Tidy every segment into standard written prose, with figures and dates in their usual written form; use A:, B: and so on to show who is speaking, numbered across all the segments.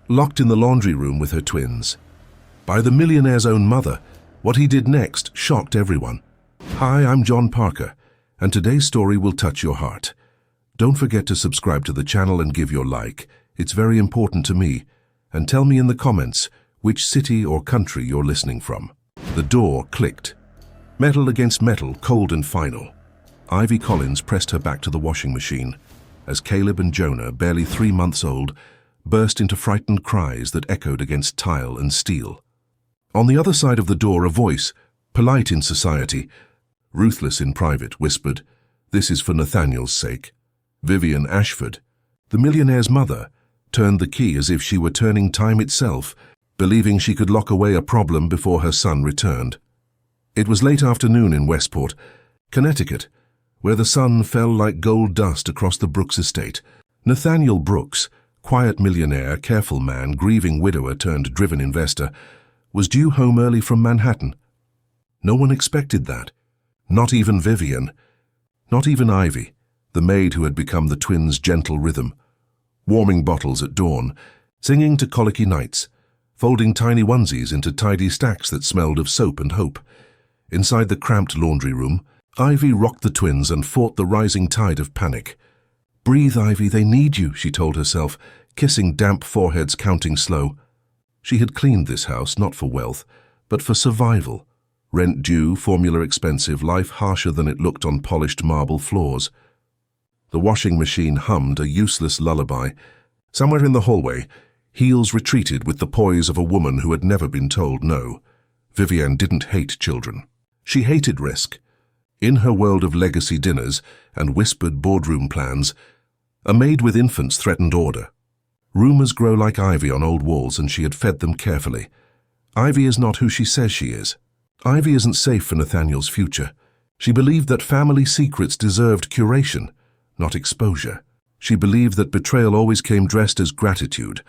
A: locked in the laundry room with her twins. By the millionaire's own mother, what he did next shocked everyone. Hi, I'm John Parker, and today's story will touch your heart. Don't forget to subscribe to the channel and give your like. It's very important to me. And tell me in the comments which city or country you're listening from. The door clicked. Metal against metal, cold and final. Ivy Collins pressed her back to the washing machine as Caleb and Jonah, barely 3 months old, burst into frightened cries that echoed against tile and steel. On the other side of the door, a voice, polite in society, ruthless in private, whispered, "This is for Nathaniel's sake." Vivian Ashford, the millionaire's mother, turned the key as if she were turning time itself, believing she could lock away a problem before her son returned. It was late afternoon in Westport, Connecticut, where the sun fell like gold dust across the Brooks estate. Nathaniel Brooks, quiet millionaire, careful man, grieving widower turned driven investor, was due home early from Manhattan. No one expected that. Not even Vivian. Not even Ivy, the maid who had become the twins' gentle rhythm. Warming bottles at dawn, singing to colicky nights, folding tiny onesies into tidy stacks that smelled of soap and hope. Inside the cramped laundry room, Ivy rocked the twins and fought the rising tide of panic. "Breathe, Ivy, they need you," she told herself, kissing damp foreheads, counting slow. She had cleaned this house not for wealth, but for survival. Rent due, formula expensive, life harsher than it looked on polished marble floors. The washing machine hummed a useless lullaby. Somewhere in the hallway, heels retreated with the poise of a woman who had never been told no. Vivian didn't hate children. She hated risk. In her world of legacy dinners and whispered boardroom plans, a maid with infants threatened order. Rumors grow like ivy on old walls, and she had fed them carefully. Ivy is not who she says she is. Ivy isn't safe for Nathaniel's future. She believed that family secrets deserved curation, not exposure. She believed that betrayal always came dressed as gratitude.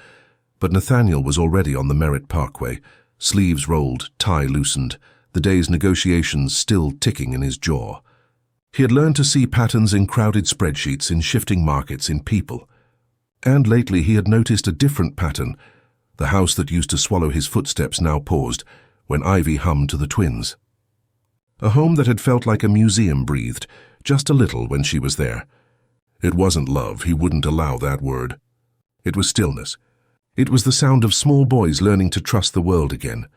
A: But Nathaniel was already on the Merritt Parkway, sleeves rolled, tie loosened, the day's negotiations still ticking in his jaw. He had learned to see patterns in crowded spreadsheets, in shifting markets, in people. And lately he had noticed a different pattern. The house that used to swallow his footsteps now paused when Ivy hummed to the twins. A home that had felt like a museum breathed, just a little when she was there. It wasn't love, he wouldn't allow that word. It was stillness. It was the sound of small boys learning to trust the world again.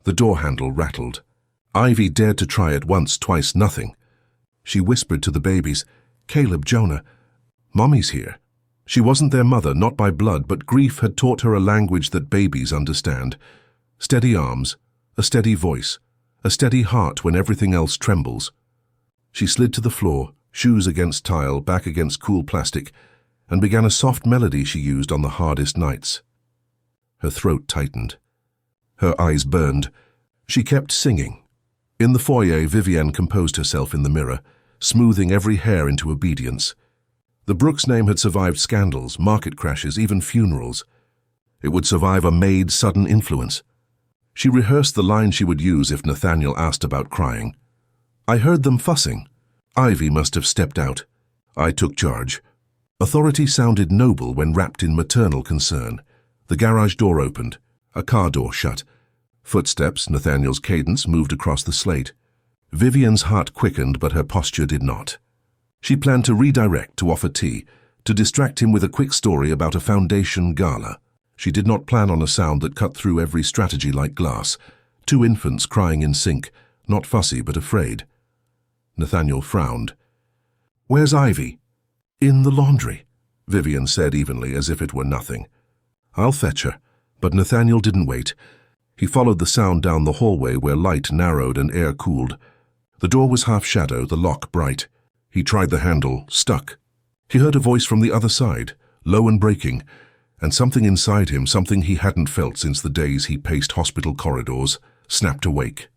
A: The door handle rattled. Ivy dared to try it once, twice, nothing. She whispered to the babies, "Caleb, Jonah, Mommy's here." She wasn't their mother, not by blood, but grief had taught her a language that babies understand. Steady arms, a steady voice, a steady heart when everything else trembles. She slid to the floor, shoes against tile, back against cool plastic, and began a soft melody she used on the hardest nights. Her throat tightened. Her eyes burned. She kept singing. In the foyer, Vivian composed herself in the mirror, smoothing every hair into obedience. The Brooks name had survived scandals, market crashes, even funerals. It would survive a Maid sudden influence. She rehearsed the line she would use if Nathaniel asked about crying. "I heard them fussing. Ivy must have stepped out. I took charge." Authority sounded noble when wrapped in maternal concern. The garage door opened. A car door shut. Footsteps, Nathaniel's cadence, moved across the slate. Vivian's heart quickened, but her posture did not. She planned to redirect, to offer tea, to distract him with a quick story about a foundation gala. She did not plan on a sound that cut through every strategy like glass. 2 infants crying in sync, not fussy but afraid. Nathaniel frowned. "Where's Ivy?" "In the laundry," Vivian said evenly, as if it were nothing. "I'll fetch her." But Nathaniel didn't wait. He followed the sound down the hallway where light narrowed and air cooled. The door was half shadow, the lock bright. He tried the handle, stuck. He heard a voice from the other side, low and breaking, and something inside him, something he hadn't felt since the days he paced hospital corridors, snapped awake.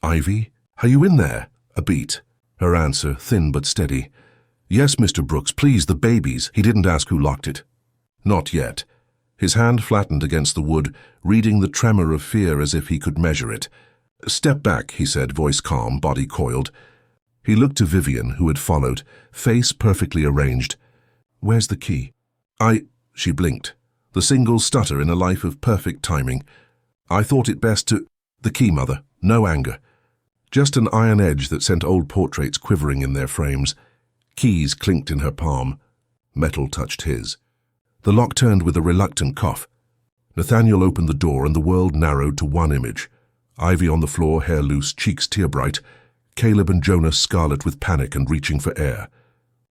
A: "Ivy, are you in there?" A beat. Her answer, thin but steady. "Yes, Mr. Brooks, please, the babies." He didn't ask who locked it. Not yet. His hand flattened against the wood, reading the tremor of fear as if he could measure it. "Step back," he said, voice calm, body coiled. He looked to Vivian, who had followed, face perfectly arranged. "Where's the key?" She blinked. the single stutter in a life of perfect timing. I thought it best to— The key, Mother. No anger. Just an iron edge that sent old portraits quivering in their frames. Keys clinked in her palm. Metal touched his. The lock turned with a reluctant cough. Nathaniel opened the door and the world narrowed to one image. Ivy on the floor, hair loose, cheeks tear-bright. Caleb and Jonah scarlet with panic and reaching for air.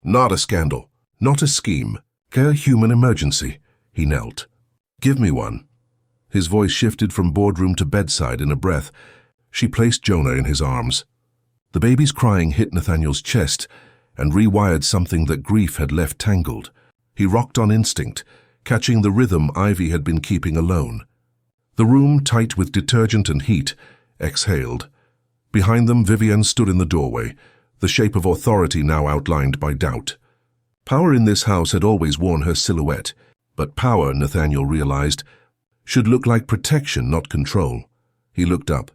A: Not a scandal. Not a scheme. A human emergency. He knelt. Give me one. His voice shifted from boardroom to bedside in a breath. She placed Jonah in his arms. The baby's crying hit Nathaniel's chest and rewired something that grief had left tangled. He rocked on instinct, catching the rhythm Ivy had been keeping alone. The room, tight with detergent and heat, exhaled. Behind them, Vivian stood in the doorway, the shape of authority now outlined by doubt. Power in this house had always worn her silhouette, but power, Nathaniel realized, should look like protection, not control. He looked up.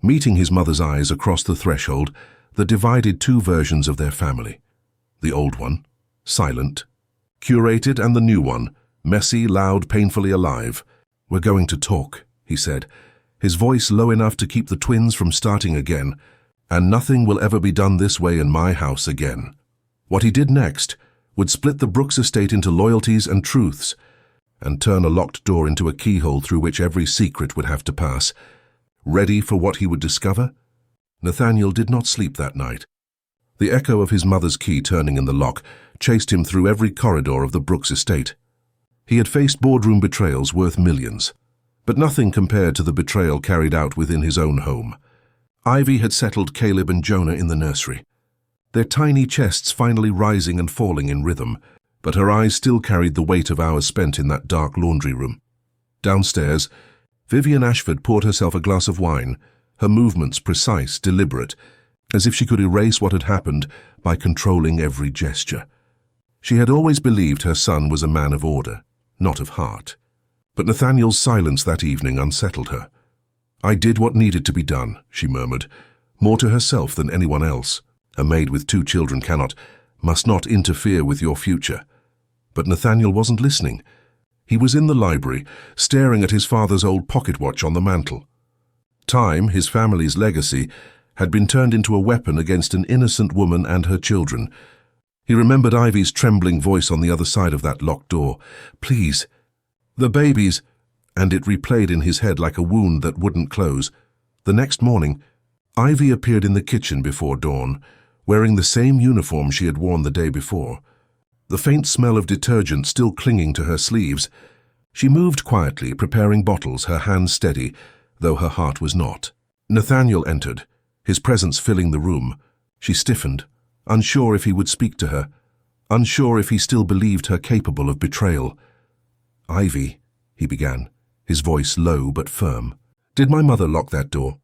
A: Meeting his mother's eyes across the threshold, that divided two versions of their family. The old one, silent, curated, and the new one, messy, loud, painfully alive. We're going to talk, he said, his voice low enough to keep the twins from starting again, and nothing will ever be done this way in my house again. What he did next would split the Brooks estate into loyalties and truths, and turn a locked door into a keyhole through which every secret would have to pass. Ready for what he would discover? Nathaniel did not sleep that night. The echo of his mother's key turning in the lock chased him through every corridor of the Brooks estate. He had faced boardroom betrayals worth millions, but nothing compared to the betrayal carried out within his own home. Ivy had settled Caleb and Jonah in the nursery, their tiny chests finally rising and falling in rhythm, but her eyes still carried the weight of hours spent in that dark laundry room. Downstairs, Vivian Ashford poured herself a glass of wine, her movements precise, deliberate, as if she could erase what had happened by controlling every gesture. She had always believed her son was a man of order, not of heart. But Nathaniel's silence that evening unsettled her. I did what needed to be done, she murmured, more to herself than anyone else. A maid with 2 children must not interfere with your future. But Nathaniel wasn't listening. He was in the library, staring at his father's old pocket watch on the mantel. Time, his family's legacy, had been turned into a weapon against an innocent woman and her children. He remembered Ivy's trembling voice on the other side of that locked door. Please. The babies. And it replayed in his head like a wound that wouldn't close. The next morning, Ivy appeared in the kitchen before dawn, wearing the same uniform she had worn the day before. The faint smell of detergent still clinging to her sleeves. She moved quietly, preparing bottles, her hands steady, though her heart was not. Nathaniel entered, his presence filling the room. She stiffened, unsure if he would speak to her, unsure if he still believed her capable of betrayal. Ivy, he began, his voice low but firm. Did my mother lock that door?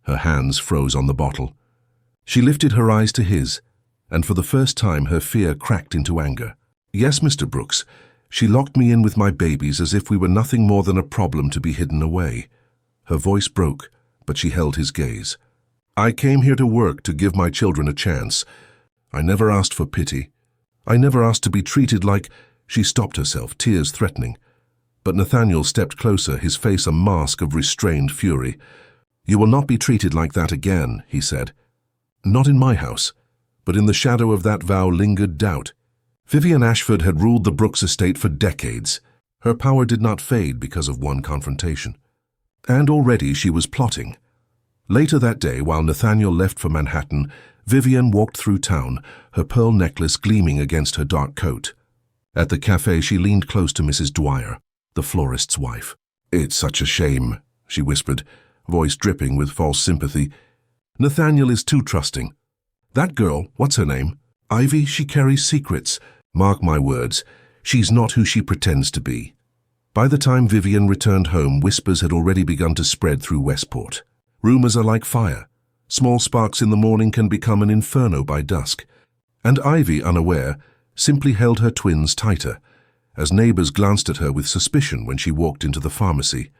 A: Her hands froze on the bottle. She lifted her eyes to his, and for the first time her fear cracked into anger. Yes, Mr. Brooks, she locked me in with my babies as if we were nothing more than a problem to be hidden away. Her voice broke, but she held his gaze. I came here to work, to give my children a chance. I never asked for pity. I never asked to be treated like— She stopped herself, tears threatening. But Nathaniel stepped closer, his face a mask of restrained fury. You will not be treated like that again, he said. Not in my house. But in the shadow of that vow lingered doubt. Vivian Ashford had ruled the Brooks estate for decades. Her power did not fade because of one confrontation. And already she was plotting. Later that day, while Nathaniel left for Manhattan, Vivian walked through town, her pearl necklace gleaming against her dark coat. At the cafe, she leaned close to Mrs. Dwyer, the florist's wife. It's such a shame, she whispered, voice dripping with false sympathy. Nathaniel is too trusting. That girl, what's her name? Ivy, she carries secrets. Mark my words, she's not who she pretends to be. By the time Vivian returned home, whispers had already begun to spread through Westport. Rumors are like fire. Small sparks in the morning can become an inferno by dusk. And Ivy, unaware, simply held her twins tighter, as neighbors glanced at her with suspicion when she walked into the pharmacy.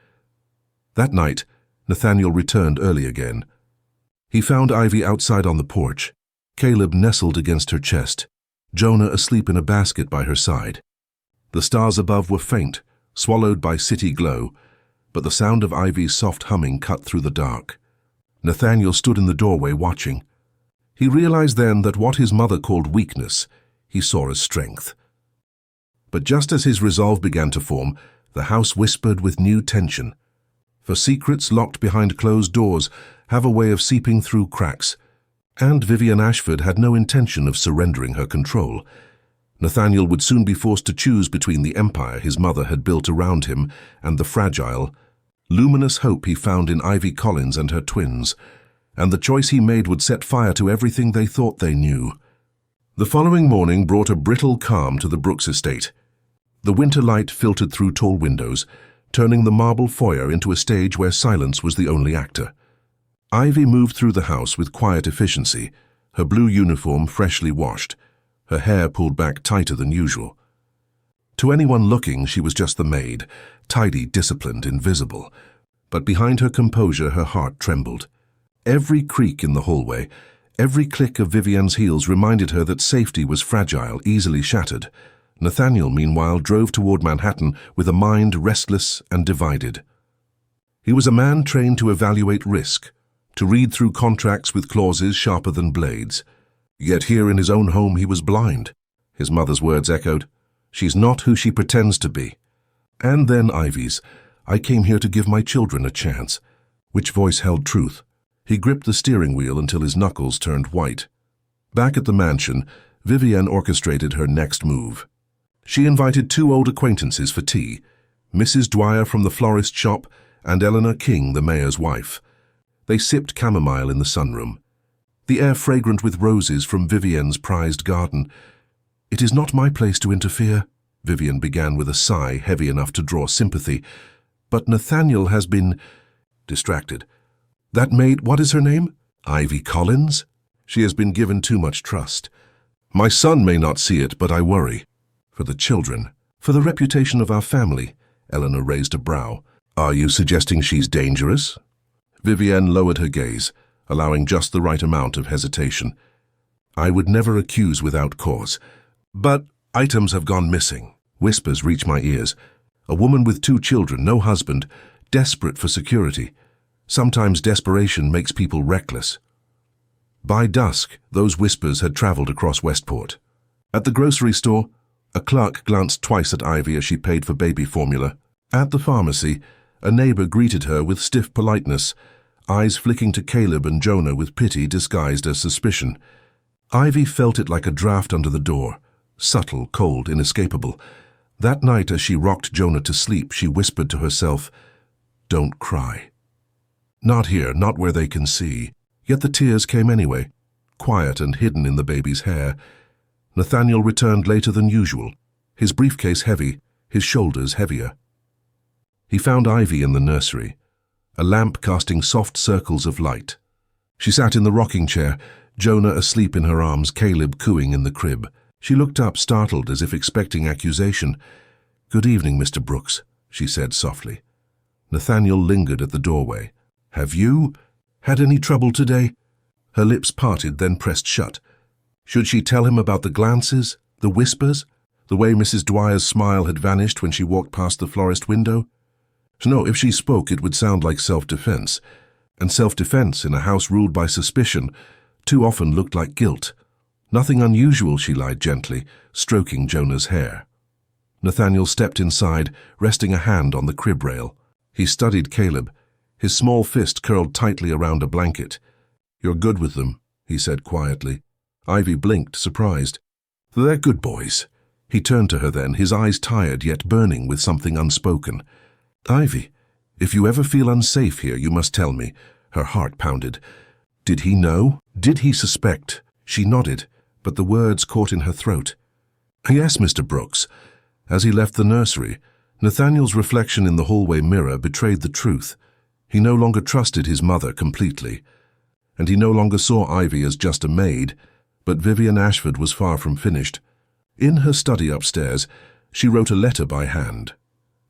A: That night, Nathaniel returned early again. He found Ivy outside on the porch, Caleb nestled against her chest, Jonah asleep in a basket by her side. The stars above were faint, swallowed by city glow, but the sound of Ivy's soft humming cut through the dark. Nathaniel stood in the doorway watching. He realized then that what his mother called weakness, he saw as strength. But just as his resolve began to form, the house whispered with new tension. For secrets locked behind closed doors have a way of seeping through cracks, and Vivian Ashford had no intention of surrendering her control. Nathaniel would soon be forced to choose between the empire his mother had built around him and the fragile, luminous hope he found in Ivy Collins and her twins, and the choice he made would set fire to everything they thought they knew. The following morning brought a brittle calm to the Brooks estate. The winter light filtered through tall windows, turning the marble foyer into a stage where silence was the only actor. Ivy moved through the house with quiet efficiency, her blue uniform freshly washed, her hair pulled back tighter than usual. To anyone looking, she was just the maid, tidy, disciplined, invisible. But behind her composure, her heart trembled. Every creak in the hallway, every click of Vivian's heels reminded her that safety was fragile, easily shattered. Nathaniel, meanwhile, drove toward Manhattan with a mind restless and divided. He was a man trained to evaluate risk, to read through contracts with clauses sharper than blades. Yet here in his own home he was blind. His mother's words echoed, "She's not who she pretends to be." And then Ivy's, "I came here to give my children a chance." Which voice held truth? He gripped the steering wheel until his knuckles turned white. Back at the mansion, Vivian orchestrated her next move. She invited two old acquaintances for tea, Mrs. Dwyer from the florist shop and Eleanor King, the mayor's wife. They sipped chamomile in the sunroom, the air fragrant with roses from Vivian's prized garden. "It is not my place to interfere," Vivian began with a sigh heavy enough to draw sympathy. "But Nathaniel has been distracted. That maid, what is her name? Ivy Collins? She has been given too much trust. My son may not see it, but I worry. For the children, for the reputation of our family." Eleanor raised a brow. "Are you suggesting she's dangerous?" Vivian lowered her gaze, allowing just the right amount of hesitation. "I would never accuse without cause. But items have gone missing. Whispers reach my ears. A woman with 2 children, no husband, desperate for security. Sometimes desperation makes people reckless." By dusk, those whispers had traveled across Westport. At the grocery store, a clerk glanced twice at Ivy as she paid for baby formula. At the pharmacy, a neighbor greeted her with stiff politeness, eyes flicking to Caleb and Jonah with pity disguised as suspicion. Ivy felt it like a draft under the door, subtle, cold, inescapable. That night, as she rocked Jonah to sleep, she whispered to herself, "Don't cry." Not here, not where they can see. Yet the tears came anyway, quiet and hidden in the baby's hair. Nathaniel returned later than usual, his briefcase heavy, his shoulders heavier. He found Ivy in the nursery, a lamp casting soft circles of light. She sat in the rocking chair, Jonah asleep in her arms, Caleb cooing in the crib. She looked up, startled, as if expecting accusation. "Good evening, Mr. Brooks," she said softly. Nathaniel lingered at the doorway. "Have you had any trouble today?" Her lips parted, then pressed shut. Should she tell him about the glances, the whispers, the way Mrs. Dwyer's smile had vanished when she walked past the florist window? No, if she spoke, it would sound like self-defense. And self-defense in a house ruled by suspicion too often looked like guilt. "Nothing unusual," she lied gently, stroking Jonah's hair. Nathaniel stepped inside, resting a hand on the crib rail. He studied Caleb, his small fist curled tightly around a blanket. "You're good with them," he said quietly. Ivy blinked, surprised. "They're good boys." He turned to her then, his eyes tired yet burning with something unspoken. "Ivy, if you ever feel unsafe here, you must tell me." Her heart pounded. Did he know? Did he suspect? She nodded, but the words caught in her throat. "Yes, Mr. Brooks." As he left the nursery, Nathaniel's reflection in the hallway mirror betrayed the truth. He no longer trusted his mother completely. And he no longer saw Ivy as just a maid, but Vivian Ashford was far from finished. In her study upstairs, she wrote a letter by hand,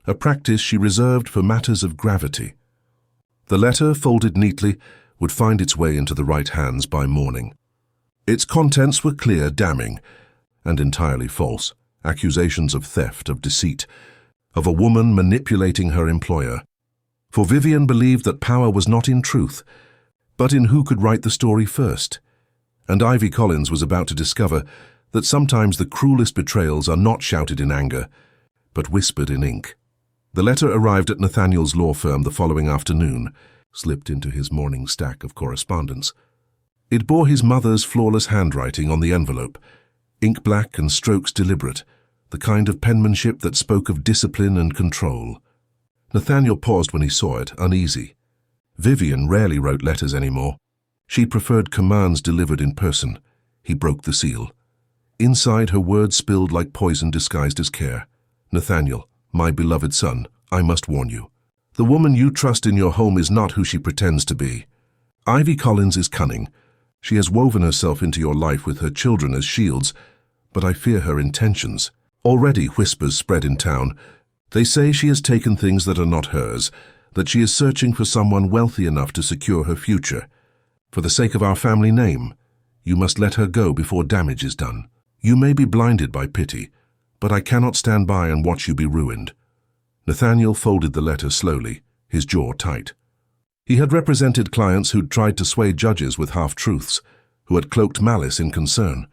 A: a practice she reserved for matters of gravity. The letter, folded neatly, would find its way into the right hands by morning. Its contents were clear, damning, and entirely false. Accusations of theft, of deceit. of a woman manipulating her employer. For Vivian believed that power was not in truth, but in who could write the story first. And Ivy Collins was about to discover that sometimes the cruelest betrayals are not shouted in anger, but whispered in ink. The letter arrived at Nathaniel's law firm the following afternoon, slipped into his morning stack of correspondence. It bore his mother's flawless handwriting on the envelope, ink black and strokes deliberate, the kind of penmanship that spoke of discipline and control. Nathaniel paused when he saw it, uneasy. Vivian rarely wrote letters anymore. She preferred commands delivered in person. He broke the seal. Inside, her words spilled like poison disguised as care. Nathaniel, my beloved son, I must warn you. The woman you trust in your home is not who she pretends to be. Ivy Collins is cunning. She has woven herself into your life with her children as shields, but I fear her intentions. Already whispers spread in town. They say she has taken things that are not hers, that she is searching for someone wealthy enough to secure her future. For the sake of our family name, you must let her go before damage is done. You may be blinded by pity, but I cannot stand by and watch you be ruined. Nathaniel folded the letter slowly, his jaw tight. He had represented clients who'd tried to sway judges with half-truths, who had cloaked malice in concern.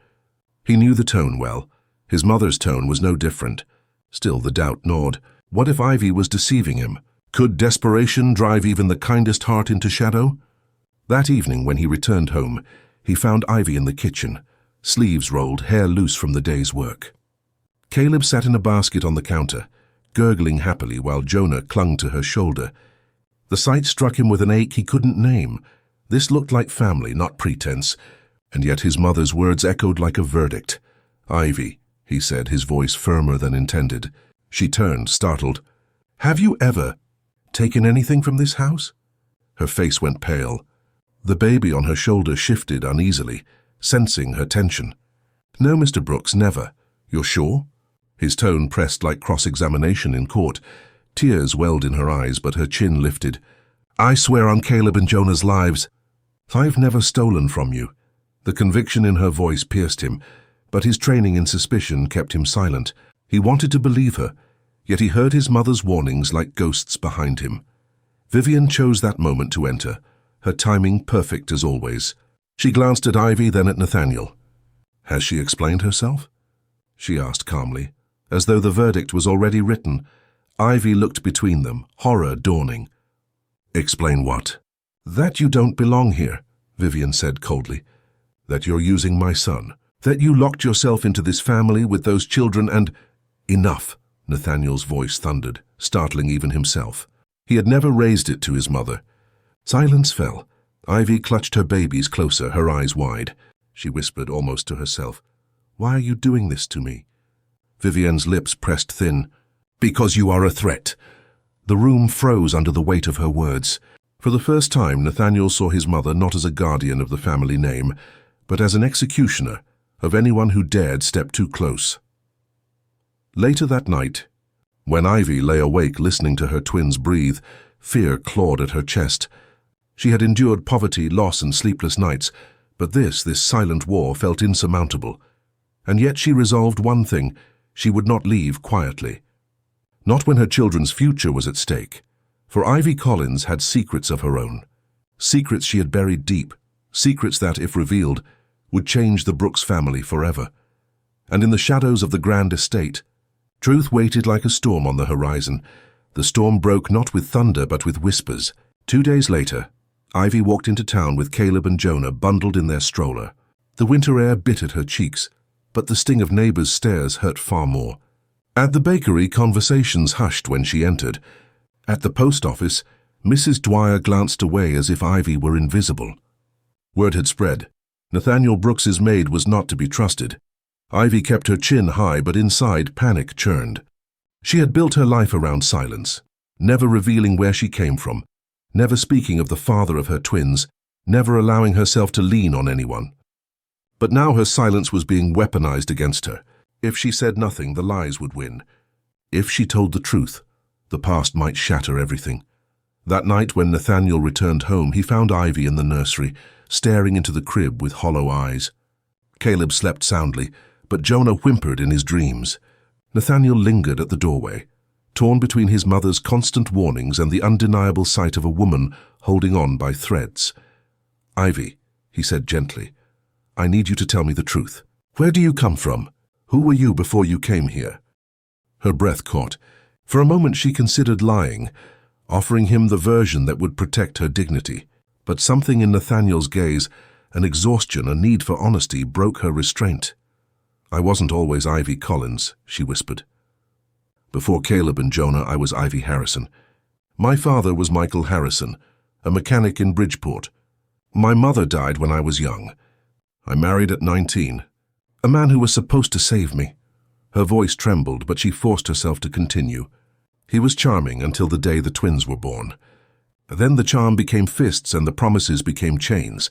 A: He knew the tone well. His mother's tone was no different. Still, the doubt gnawed. What if Ivy was deceiving him? Could desperation drive even the kindest heart into shadow? That evening, when he returned home, he found Ivy in the kitchen, sleeves rolled, hair loose from the day's work. Caleb sat in a basket on the counter, gurgling happily while Jonah clung to her shoulder. The sight struck him with an ache he couldn't name. This looked like family, not pretense, and yet his mother's words echoed like a verdict. Ivy, he said, his voice firmer than intended. She turned, startled. Have you ever taken anything from this house? Her face went pale. The baby on her shoulder shifted uneasily, sensing her tension. No, Mr. Brooks, never. You're sure? His tone pressed like cross-examination in court. Tears welled in her eyes, but her chin lifted. I swear on Caleb and Jonah's lives, I've never stolen from you. The conviction in her voice pierced him, but his training in suspicion kept him silent. He wanted to believe her, yet he heard his mother's warnings like ghosts behind him. Vivian chose that moment to enter, her timing perfect as always. She glanced at Ivy, then at Nathaniel. Has she explained herself? She asked calmly, as though the verdict was already written. Ivy looked between them, horror dawning. Explain what? That you don't belong here, Vivian said coldly. That you're using my son. That you locked yourself into this family with those children and— Enough, Nathaniel's voice thundered, startling even himself. He had never raised it to his mother. Silence fell. Ivy clutched her babies closer, her eyes wide. She whispered almost to herself, Why are you doing this to me? Vivian's lips pressed thin. Because you are a threat. The room froze under the weight of her words. For the first time, Nathaniel saw his mother not as a guardian of the family name, but as an executioner of anyone who dared step too close. Later that night, when Ivy lay awake listening to her twins breathe, fear clawed at her chest. She had endured poverty, loss, and sleepless nights, but this silent war felt insurmountable. And yet she resolved one thing: she would not leave quietly. Not when her children's future was at stake. For Ivy Collins had secrets of her own. Secrets she had buried deep. Secrets that, if revealed, would change the Brooks family forever. And in the shadows of the grand estate, truth waited like a storm on the horizon. The storm broke not with thunder but with whispers. 2 days later, Ivy walked into town with Caleb and Jonah bundled in their stroller. The winter air bit at her cheeks, but the sting of neighbors' stares hurt far more. At the bakery, conversations hushed when she entered. At the post office, Mrs. Dwyer glanced away as if Ivy were invisible. Word had spread. Nathaniel Brooks's maid was not to be trusted. Ivy kept her chin high, but inside panic churned. She had built her life around silence, never revealing where she came from, never speaking of the father of her twins, never allowing herself to lean on anyone. But now her silence was being weaponized against her. If she said nothing, the lies would win. If she told the truth, the past might shatter everything. That night when Nathaniel returned home, he found Ivy in the nursery, staring into the crib with hollow eyes. Caleb slept soundly, but Jonah whimpered in his dreams. Nathaniel lingered at the doorway. torn between his mother's constant warnings and the undeniable sight of a woman holding on by threads. "Ivy," he said gently, "I need you to tell me the truth. Where do you come from? Who were you before you came here?" Her breath caught. For a moment she considered lying, offering him the version that would protect her dignity. But something in Nathaniel's gaze, an exhaustion, a need for honesty, broke her restraint. "I wasn't always Ivy Collins," she whispered. "Before Caleb and Jonah, I was Ivy Harrison. My father was Michael Harrison, a mechanic in Bridgeport. My mother died when I was young. I married at 19, a man who was supposed to save me." Her voice trembled, but she forced herself to continue. "He was charming until the day the twins were born. Then the charm became fists and the promises became chains.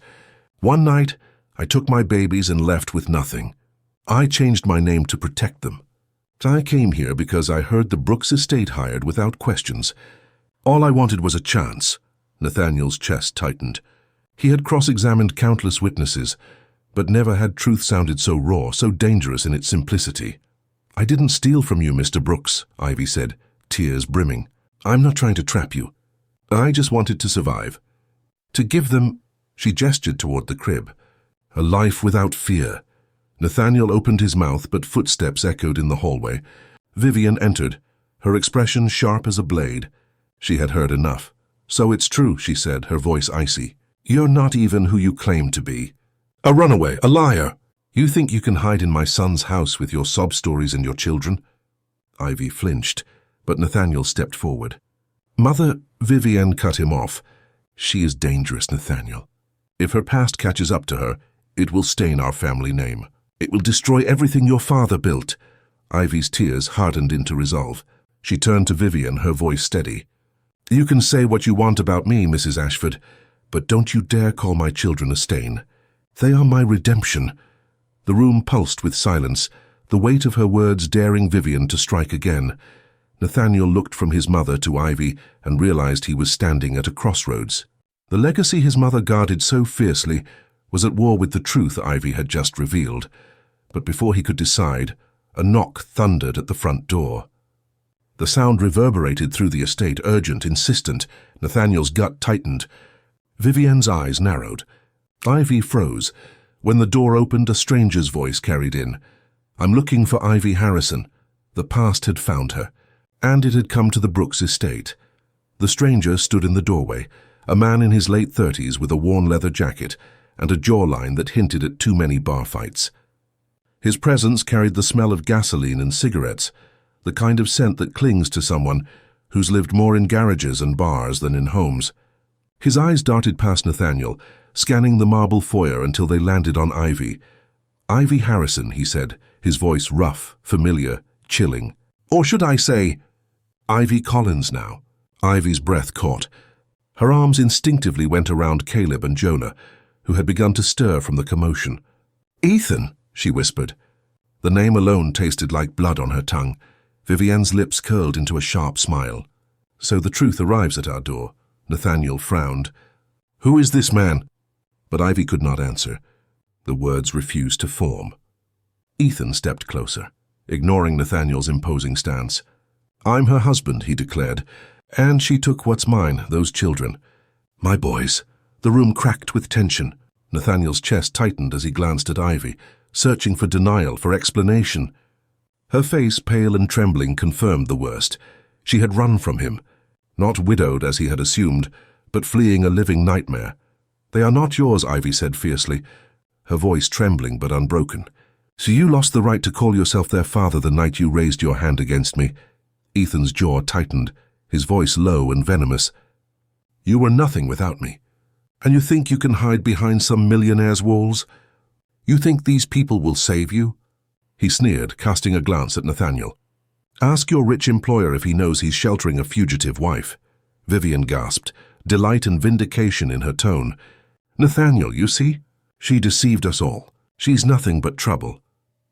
A: One night, I took my babies and left with nothing. I changed my name to protect them. I came here because I heard the Brooks estate hired without questions. All I wanted was a chance." Nathaniel's chest tightened. He had cross-examined countless witnesses, but never had truth sounded so raw, so dangerous in its simplicity. "I didn't steal from you, Mr. Brooks," Ivy said, tears brimming. "I'm not trying to trap you. I just wanted to survive. To give them," she gestured toward the crib, "a life without fear." Nathaniel opened his mouth, but footsteps echoed in the hallway. Vivian entered, her expression sharp as a blade. She had heard enough. "So it's true," she said, her voice icy. "You're not even who you claim to be. A runaway, a liar. You think you can hide in my son's house with your sob stories and your children?" Ivy flinched, but Nathaniel stepped forward. "Mother," Vivian cut him off. "She is dangerous, Nathaniel. If her past catches up to her, it will stain our family name. It will destroy everything your father built." Ivy's tears hardened into resolve. She turned to Vivian, her voice steady. "You can say what you want about me, Mrs. Ashford, but don't you dare call my children a stain. They are my redemption." The room pulsed with silence, the weight of her words daring Vivian to strike again. Nathaniel looked from his mother to Ivy and realized he was standing at a crossroads. The legacy his mother guarded so fiercely was at war with the truth Ivy had just revealed. But before he could decide, a knock thundered at the front door. The sound reverberated through the estate, urgent, insistent. Nathaniel's gut tightened. Vivian's eyes narrowed. Ivy froze. When the door opened, a stranger's voice carried in. "I'm looking for Ivy Harrison." The past had found her, and it had come to the Brooks estate. The stranger stood in the doorway, a man in his late 30s with a worn leather jacket and a jawline that hinted at too many bar fights. His presence carried the smell of gasoline and cigarettes, the kind of scent that clings to someone who's lived more in garages and bars than in homes. His eyes darted past Nathaniel, scanning the marble foyer until they landed on Ivy. "Ivy Harrison," he said, his voice rough, familiar, chilling. "Or should I say, Ivy Collins now?" Ivy's breath caught. Her arms instinctively went around Caleb and Jonah, who had begun to stir from the commotion. "Ethan," she whispered. The name alone tasted like blood on her tongue. Vivian's lips curled into a sharp smile. "So the truth arrives at our door." Nathaniel frowned. "Who is this man?" But Ivy could not answer. The words refused to form. Ethan stepped closer, ignoring Nathaniel's imposing stance. "I'm her husband," he declared, "and she took what's mine, those children. My boys." The room cracked with tension. Nathaniel's chest tightened as he glanced at Ivy, searching for denial, for explanation. Her face, pale and trembling, confirmed the worst. She had run from him, not widowed as he had assumed, but fleeing a living nightmare. "They are not yours," Ivy said fiercely, her voice trembling but unbroken. "So you lost the right to call yourself their father the night you raised your hand against me." Ethan's jaw tightened, his voice low and venomous. "You were nothing without me. And you think you can hide behind some millionaire's walls? You think these people will save you?" He sneered, casting a glance at Nathaniel. "Ask your rich employer if he knows he's sheltering a fugitive wife." Vivian gasped, delight and vindication in her tone. "Nathaniel, you see? She deceived us all. She's nothing but trouble."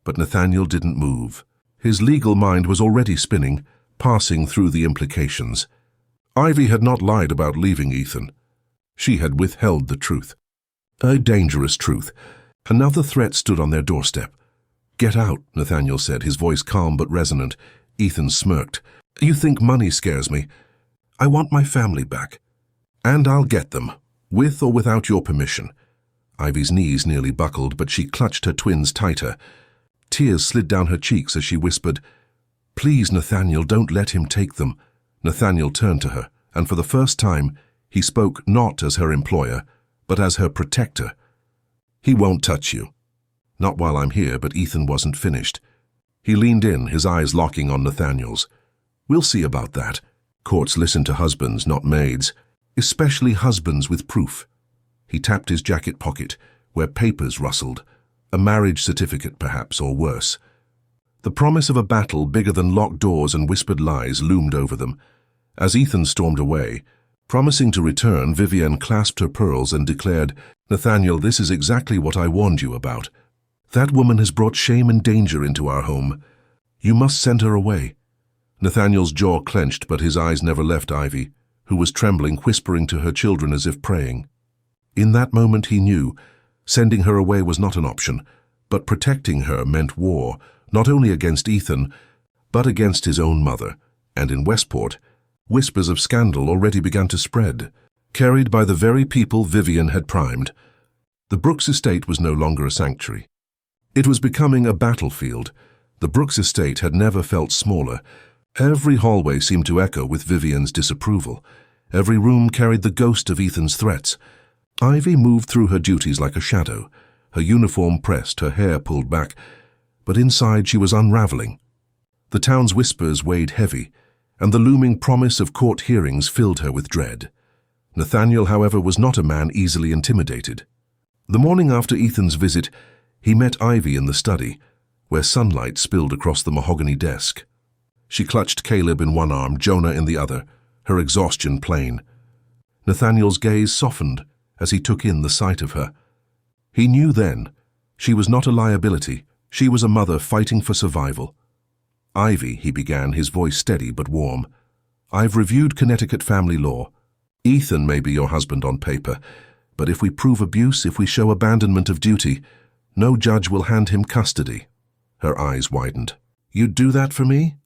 A: But Nathaniel didn't move. His legal mind was already spinning, passing through the implications. Ivy had not lied about leaving Ethan. She had withheld the truth. A dangerous truth. Another threat stood on their doorstep. "Get out," Nathaniel said, his voice calm but resonant. Ethan smirked. You think money scares me? I want my family back. And I'll get them, with or without your permission. Ivy's knees nearly buckled, but she clutched her twins tighter. Tears slid down her cheeks as she whispered, "Please, Nathaniel, don't let him take them." Nathaniel turned to her, and for the first time, he spoke not as her employer, but as her protector. "He won't touch you. Not while I'm here," but Ethan wasn't finished. He leaned in, his eyes locking on Nathaniel's. "We'll see about that. Courts listen to husbands, not maids, especially husbands with proof." He tapped his jacket pocket, where papers rustled. A marriage certificate, perhaps, or worse. The promise of a battle bigger than locked doors and whispered lies loomed over them. As Ethan stormed away, promising to return, Vivienne clasped her pearls and declared, "Nathaniel, this is exactly what I warned you about. That woman has brought shame and danger into our home. You must send her away." Nathaniel's jaw clenched, but his eyes never left Ivy, who was trembling, whispering to her children as if praying. In that moment he knew, sending her away was not an option, but protecting her meant war, not only against Ethan, but against his own mother. And in Westport, whispers of scandal already began to spread, carried by the very people Vivienne had primed. The Brooks estate was no longer a sanctuary. It was becoming a battlefield. The Brooks estate had never felt smaller. Every hallway seemed to echo with Vivienne's disapproval. Every room carried the ghost of Ethan's threats. Ivy moved through her duties like a shadow, her uniform pressed, her hair pulled back, but inside she was unraveling. The town's whispers weighed heavy, and the looming promise of court hearings filled her with dread. Nathaniel, however, was not a man easily intimidated. The morning after Ethan's visit, he met Ivy in the study, where sunlight spilled across the mahogany desk. She clutched Caleb in one arm, Jonah in the other, her exhaustion plain. Nathaniel's gaze softened as he took in the sight of her. He knew then, she was not a liability, she was a mother fighting for survival. "Ivy," he began, his voice steady but warm, "I've reviewed Connecticut family law. Ethan may be your husband on paper, but if we prove abuse, if we show abandonment of duty, no judge will hand him custody." Her eyes widened. "You'd do that for me?"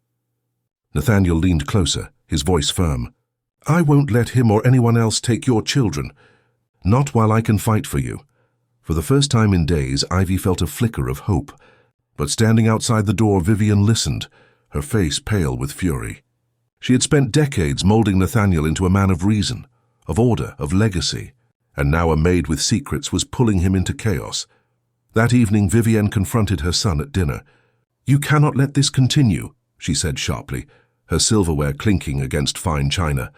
A: Nathaniel leaned closer, his voice firm. "I won't let him or anyone else take your children. Not while I can fight for you." For the first time in days, Ivy felt a flicker of hope. But standing outside the door, Vivienne listened, her face pale with fury. She had spent decades molding Nathaniel into a man of reason, of order, of legacy, and now a maid with secrets was pulling him into chaos. That evening, Vivienne confronted her son at dinner. "You cannot let this continue," she said sharply, her silverware clinking against fine china.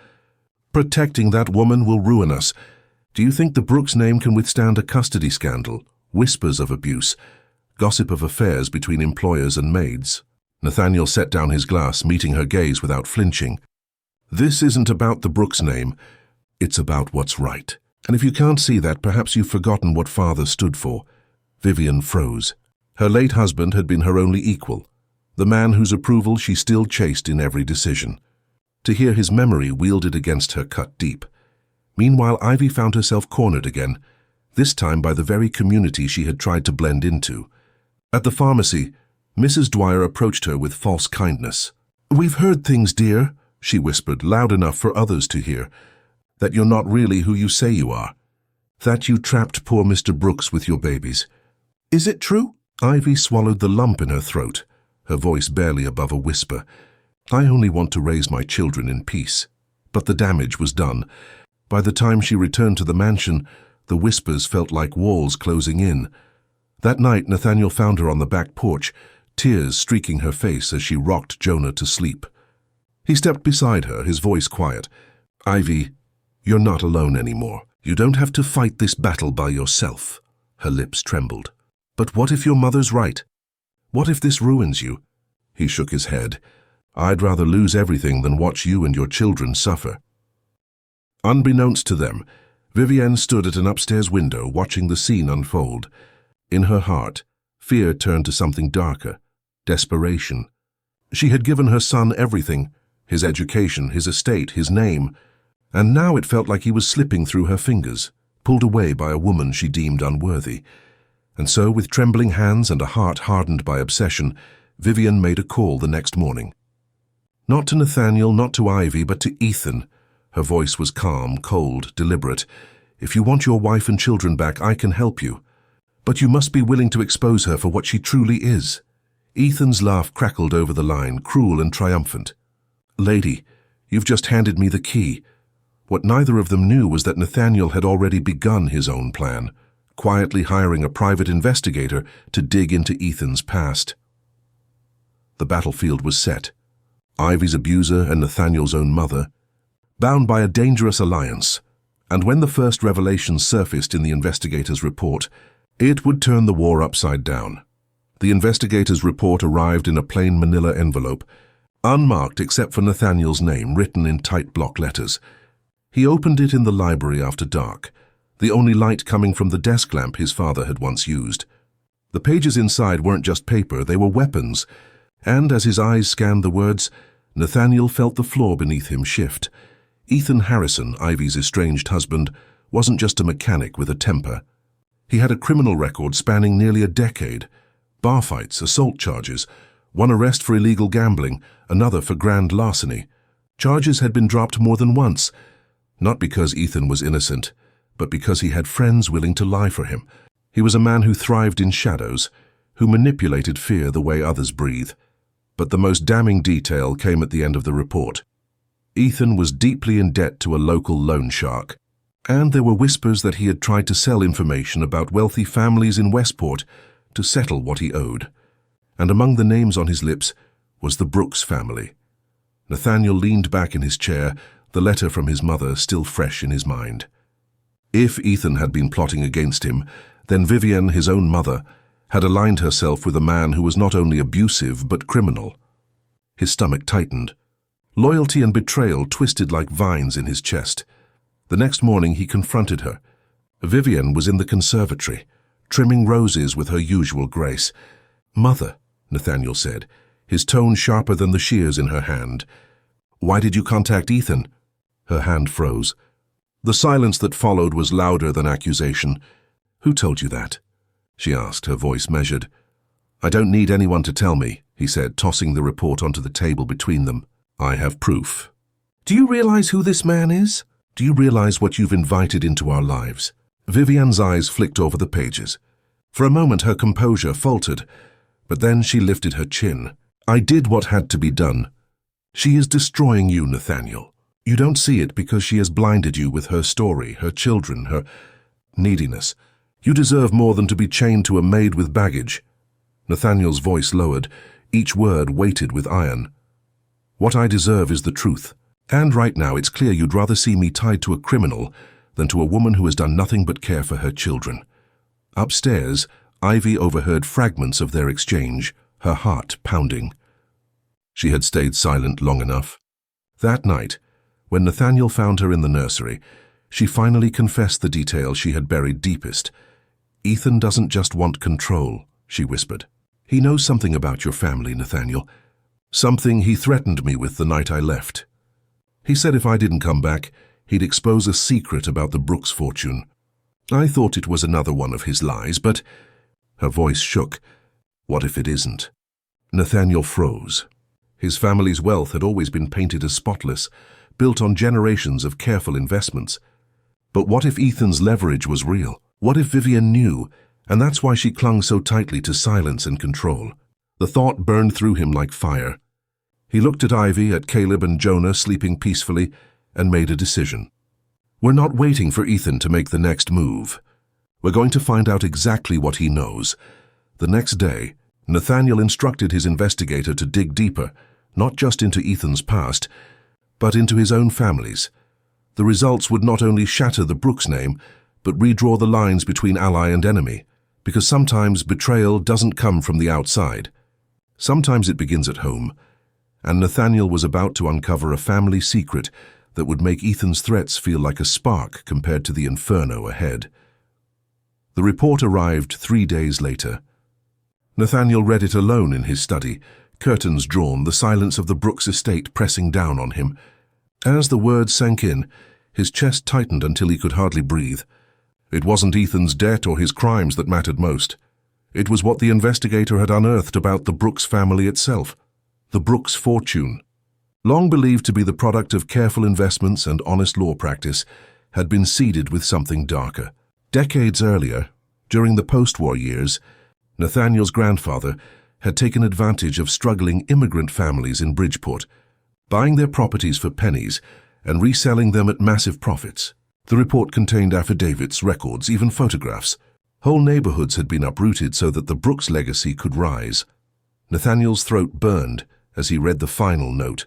A: "Protecting that woman will ruin us. Do you think the Brooks name can withstand a custody scandal, whispers of abuse, gossip of affairs between employers and maids?" Nathaniel set down his glass, meeting her gaze without flinching. "This isn't about the Brooks name. It's about what's right. And if you can't see that, perhaps you've forgotten what father stood for." Vivienne froze. Her late husband had been her only equal, the man whose approval she still chased in every decision. To hear his memory wielded against her cut deep. Meanwhile, Ivy found herself cornered again, this time by the very community she had tried to blend into. At the pharmacy, Mrs. Dwyer approached her with false kindness. "We've heard things, dear," she whispered, loud enough for others to hear, "that you're not really who you say you are. That you trapped poor Mr. Brooks with your babies. Is it true?" Ivy swallowed the lump in her throat, her voice barely above a whisper. "I only want to raise my children in peace." But the damage was done. By the time she returned to the mansion, the whispers felt like walls closing in. That night, Nathaniel found her on the back porch, tears streaking her face as she rocked Jonah to sleep. He stepped beside her, his voice quiet. "Ivy, you're not alone anymore. You don't have to fight this battle by yourself." Her lips trembled. "But what if your mother's right? What if this ruins you?" He shook his head. "I'd rather lose everything than watch you and your children suffer." Unbeknownst to them, Vivienne stood at an upstairs window watching the scene unfold. In her heart, fear turned to something darker, desperation. She had given her son everything, his education, his estate, his name, and now it felt like he was slipping through her fingers, pulled away by a woman she deemed unworthy. And so, with trembling hands and a heart hardened by obsession, Vivienne made a call the next morning. Not to Nathaniel, not to Ivy, but to Ethan. Her voice was calm, cold, deliberate. If you want your wife and children back, I can help you. But you must be willing to expose her for what she truly is. Ethan's laugh crackled over the line, cruel and triumphant. Lady, you've just handed me the key. What neither of them knew was that Nathaniel had already begun his own plan, quietly hiring a private investigator to dig into Ethan's past. The battlefield was set. Ivy's abuser and Nathaniel's own mother, bound by a dangerous alliance, and when the first revelations surfaced in the investigator's report, it would turn the war upside down. The investigator's report arrived in a plain manila envelope, unmarked except for Nathaniel's name written in tight block letters. He opened it in the library after dark, the only light coming from the desk lamp his father had once used. The pages inside weren't just paper, they were weapons, and as his eyes scanned the words, Nathaniel felt the floor beneath him shift. Ethan Harrison, Ivy's estranged husband, wasn't just a mechanic with a temper. He had a criminal record spanning nearly a decade. Bar fights, assault charges, one arrest for illegal gambling, another for grand larceny. Charges had been dropped more than once, not because Ethan was innocent, but because he had friends willing to lie for him. He was a man who thrived in shadows, who manipulated fear the way others breathe. But the most damning detail came at the end of the report. Ethan was deeply in debt to a local loan shark, and there were whispers that he had tried to sell information about wealthy families in Westport to settle what he owed. And among the names on his lips was the Brooks family. Nathaniel leaned back in his chair, the letter from his mother still fresh in his mind. If Ethan had been plotting against him, then Vivian, his own mother, had aligned herself with a man who was not only abusive but criminal. His stomach tightened. Loyalty and betrayal twisted like vines in his chest. The next morning he confronted her. Vivian was in the conservatory, trimming roses with her usual grace. "Mother," Nathaniel said, his tone sharper than the shears in her hand. "Why did you contact Ethan?" Her hand froze. The silence that followed was louder than accusation. "Who told you that?" she asked, her voice measured. "I don't need anyone to tell me," he said, tossing the report onto the table between them. "I have proof." "Do you realize who this man is? Do you realize what you've invited into our lives?" Vivian's eyes flicked over the pages. For a moment her composure faltered, but then she lifted her chin. "I did what had to be done. She is destroying you, Nathaniel. You don't see it because she has blinded you with her story, her children, her neediness. You deserve more than to be chained to a maid with baggage." Nathaniel's voice lowered, each word weighted with iron. "What I deserve is the truth. And right now it's clear you'd rather see me tied to a criminal than to a woman who has done nothing but care for her children." Upstairs, Ivy overheard fragments of their exchange, her heart pounding. She had stayed silent long enough. That night, when Nathaniel found her in the nursery, she finally confessed the detail she had buried deepest. "Ethan doesn't just want control," she whispered. "He knows something about your family, Nathaniel. Something he threatened me with the night I left. He said if I didn't come back, he'd expose a secret about the Brooks fortune. I thought it was another one of his lies, but—" Her voice shook. "What if it isn't?" Nathaniel froze. His family's wealth had always been painted as spotless, built on generations of careful investments. But what if Ethan's leverage was real? What if Vivian knew, and that's why she clung so tightly to silence and control? The thought burned through him like fire. He looked at Ivy, at Caleb and Jonah sleeping peacefully, and made a decision. "We're not waiting for Ethan to make the next move. We're going to find out exactly what he knows." The next day, Nathaniel instructed his investigator to dig deeper, not just into Ethan's past, but into his own family's. The results would not only shatter the Brooks name, but redraw the lines between ally and enemy, because sometimes betrayal doesn't come from the outside. Sometimes it begins at home, and Nathaniel was about to uncover a family secret that would make Ethan's threats feel like a spark compared to the inferno ahead. The report arrived 3 days later. Nathaniel read it alone in his study, curtains drawn, the silence of the Brooks estate pressing down on him. As the words sank in, his chest tightened until he could hardly breathe. It wasn't Ethan's debt or his crimes that mattered most. It was what the investigator had unearthed about the Brooks family itself, the Brooks fortune. long believed to be the product of careful investments and honest law practice, had been seeded with something darker. Decades earlier, during the post-war years, Nathaniel's grandfather had taken advantage of struggling immigrant families in Bridgeport, buying their properties for pennies and reselling them at massive profits. The report contained affidavits, records, even photographs. Whole neighborhoods had been uprooted so that the Brooks legacy could rise. Nathaniel's throat burned as he read the final note.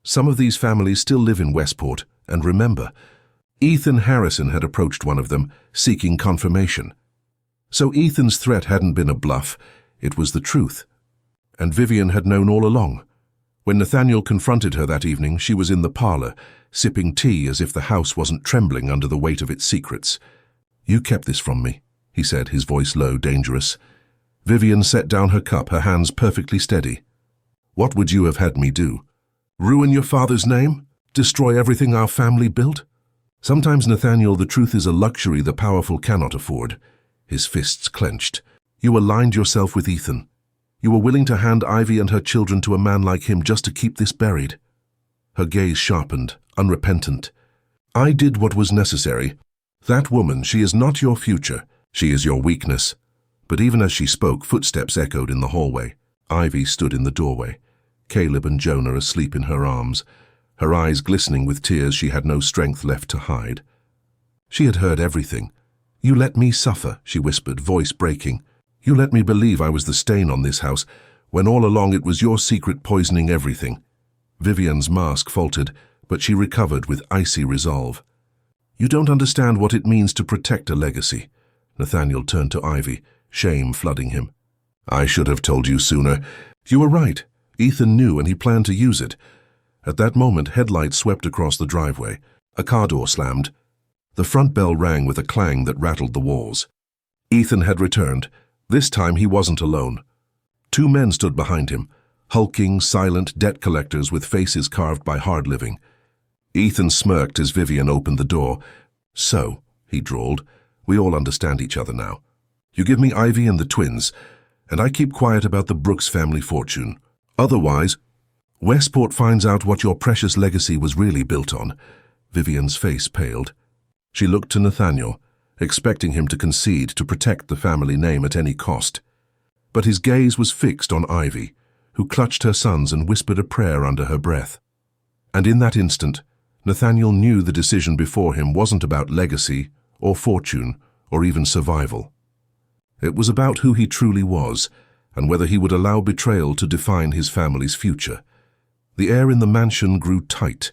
A: Some of these families still live in Westport, and remember, Ethan Harrison had approached one of them, seeking confirmation. So Ethan's threat hadn't been a bluff, it was the truth. And Vivian had known all along. When Nathaniel confronted her that evening, she was in the parlor, sipping tea as if the house wasn't trembling under the weight of its secrets. "You kept this from me," he said, his voice low, dangerous. Vivian set down her cup, her hands perfectly steady. "What would you have had me do? Ruin your father's name? Destroy everything our family built?" Sometimes, Nathaniel, the truth is a luxury the powerful cannot afford. His fists clenched. "You aligned yourself with Ethan. You were willing to hand Ivy and her children to a man like him just to keep this buried." Her gaze sharpened, unrepentant. "I did what was necessary. That woman, she is not your future. She is your weakness." But even as she spoke, footsteps echoed in the hallway. Ivy stood in the doorway, Caleb and Jonah asleep in her arms, her eyes glistening with tears she had no strength left to hide. She had heard everything. "You let me suffer," she whispered, voice breaking. "You let me believe I was the stain on this house, when all along it was your secret poisoning everything." Vivian's mask faltered, but she recovered with icy resolve. "You don't understand what it means to protect a legacy." Nathaniel turned to Ivy, shame flooding him. "I should have told you sooner. You were right. Ethan knew and he planned to use it." At that moment, headlights swept across the driveway. A car door slammed. The front bell rang with a clang that rattled the walls. Ethan had returned. This time he wasn't alone. Two men stood behind him, hulking, silent debt collectors with faces carved by hard living. Ethan smirked as Vivian opened the door. "So," he drawled, "we all understand each other now. You give me Ivy and the twins, and I keep quiet about the Brooks family fortune. Otherwise, Westport finds out what your precious legacy was really built on." Vivian's face paled. She looked to Nathaniel, expecting him to concede to protect the family name at any cost. But his gaze was fixed on Ivy, who clutched her sons and whispered a prayer under her breath. And in that instant, Nathaniel knew the decision before him wasn't about legacy or fortune or even survival. It was about who he truly was and whether he would allow betrayal to define his family's future. The air in the mansion grew tight,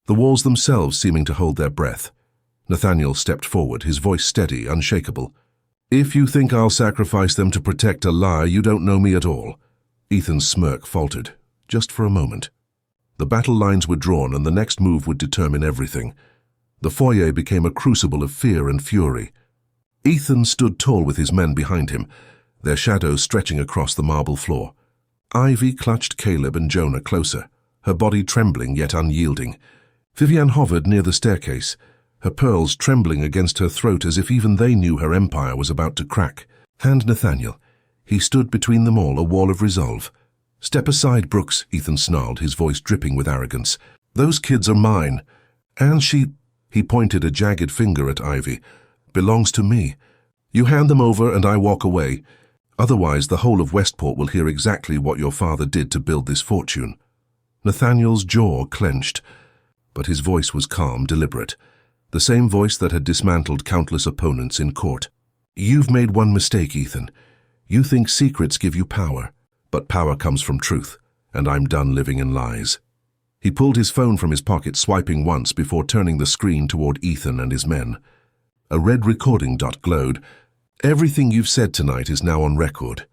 A: the walls themselves seeming to hold their breath. Nathaniel stepped forward, his voice steady, unshakable. "If you think I'll sacrifice them to protect a lie, you don't know me at all." Ethan's smirk faltered, just for a moment. The battle lines were drawn and the next move would determine everything. The foyer became a crucible of fear and fury. Ethan stood tall with his men behind him, their shadows stretching across the marble floor. Ivy clutched Caleb and Jonah closer, her body trembling yet unyielding. Vivian hovered near the staircase, her pearls trembling against her throat as if even they knew her empire was about to crack. And Nathaniel. He stood between them all, a wall of resolve. "Step aside, Brooks," Ethan snarled, his voice dripping with arrogance. "Those kids are mine. And she," he pointed a jagged finger at Ivy, "belongs to me. You hand them over and I walk away. Otherwise, the whole of Westport will hear exactly what your father did to build this fortune." Nathaniel's jaw clenched, but his voice was calm, deliberate, the same voice that had dismantled countless opponents in court. "You've made one mistake, Ethan. You think secrets give you power, but power comes from truth, and I'm done living in lies." He pulled his phone from his pocket, swiping once before turning the screen toward Ethan and his men. A red recording dot glowed. "Everything you've said tonight is now on record.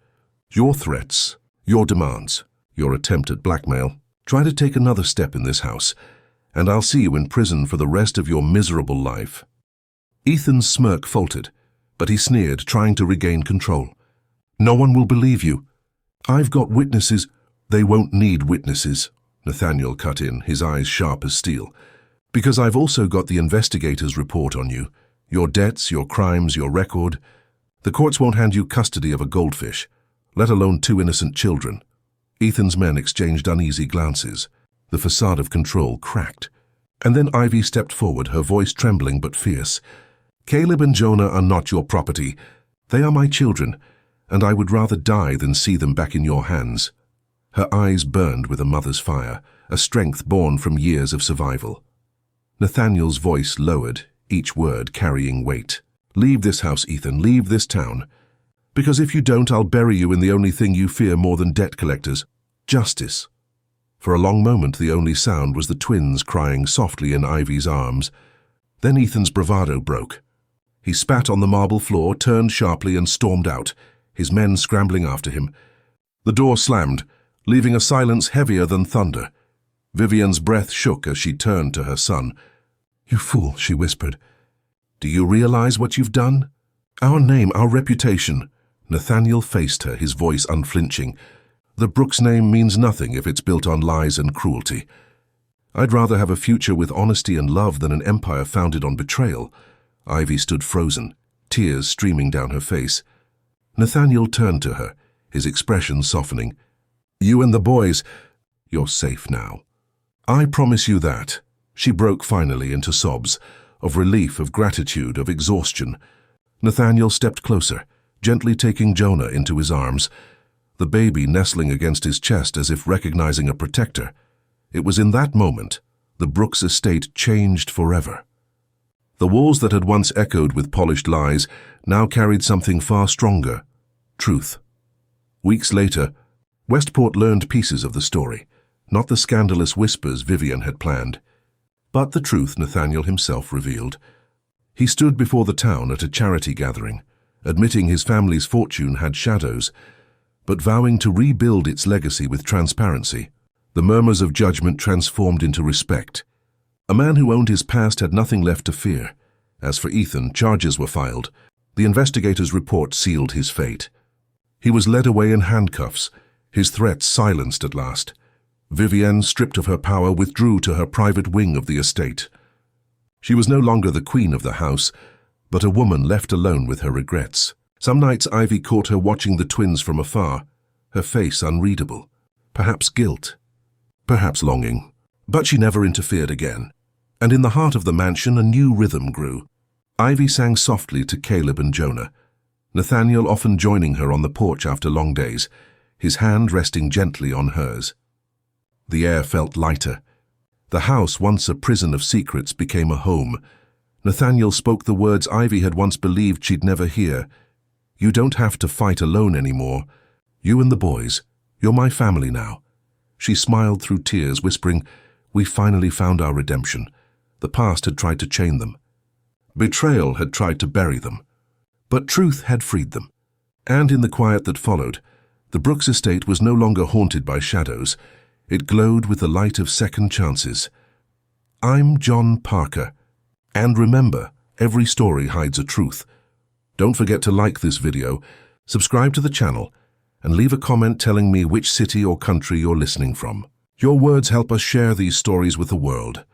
A: Your threats, your demands, your attempt at blackmail. Try to take another step in this house, and I'll see you in prison for the rest of your miserable life." Ethan's smirk faltered, but he sneered, trying to regain control. "No one will believe you. I've got witnesses." "They won't need witnesses," Nathaniel cut in, his eyes sharp as steel. "Because I've also got the investigator's report on you. Your debts, your crimes, your record. The courts won't hand you custody of a goldfish, let alone two innocent children." Ethan's men exchanged uneasy glances. The facade of control cracked. And then Ivy stepped forward, her voice trembling but fierce. "Caleb and Jonah are not your property. They are my children, and I would rather die than see them back in your hands." Her eyes burned with a mother's fire, a strength born from years of survival. Nathaniel's voice lowered, each word carrying weight. "Leave this house, Ethan. Leave this town. Because if you don't, I'll bury you in the only thing you fear more than debt collectors: justice." For a long moment, the only sound was the twins crying softly in Ivy's arms. Then Ethan's bravado broke. He spat on the marble floor, turned sharply, and stormed out, his men scrambling after him. The door slammed, leaving a silence heavier than thunder. Vivian's breath shook as she turned to her son. "You fool," she whispered. "Do you realize what you've done? Our name, our reputation." Nathaniel faced her, his voice unflinching. "The Brooks name means nothing if it's built on lies and cruelty. I'd rather have a future with honesty and love than an empire founded on betrayal." Ivy stood frozen, tears streaming down her face. Nathaniel turned to her, his expression softening. "You and the boys, you're safe now. I promise you that." She broke finally into sobs, of relief, of gratitude, of exhaustion. Nathaniel stepped closer, gently taking Jonah into his arms, the baby nestling against his chest as if recognizing a protector. It was in that moment the Brooks estate changed forever. The walls that had once echoed with polished lies now carried something far stronger: truth. Weeks later, Westport learned pieces of the story, not the scandalous whispers Vivian had planned, but the truth Nathaniel himself revealed. He stood before the town at a charity gathering, admitting his family's fortune had shadows, but vowing to rebuild its legacy with transparency. The murmurs of judgment transformed into respect. A man who owned his past had nothing left to fear. As for Ethan, charges were filed. The investigator's report sealed his fate. He was led away in handcuffs, his threats silenced at last. Vivienne, stripped of her power, withdrew to her private wing of the estate. She was no longer the queen of the house, but a woman left alone with her regrets. Some nights Ivy caught her watching the twins from afar, her face unreadable. Perhaps guilt, perhaps longing. But she never interfered again. And in the heart of the mansion a new rhythm grew. Ivy sang softly to Caleb and Jonah, Nathaniel often joining her on the porch after long days, his hand resting gently on hers. The air felt lighter. The house, once a prison of secrets, became a home. Nathaniel spoke the words Ivy had once believed she'd never hear. "You don't have to fight alone anymore. You and the boys, you're my family now." She smiled through tears, whispering, "We finally found our redemption." The past had tried to chain them. Betrayal had tried to bury them. But truth had freed them. And in the quiet that followed, the Brooks estate was no longer haunted by shadows. It glowed with the light of second chances. I'm John Parker. And remember, every story hides a truth. Don't forget to like this video, subscribe to the channel, and leave a comment telling me which city or country you're listening from. Your words help us share these stories with the world.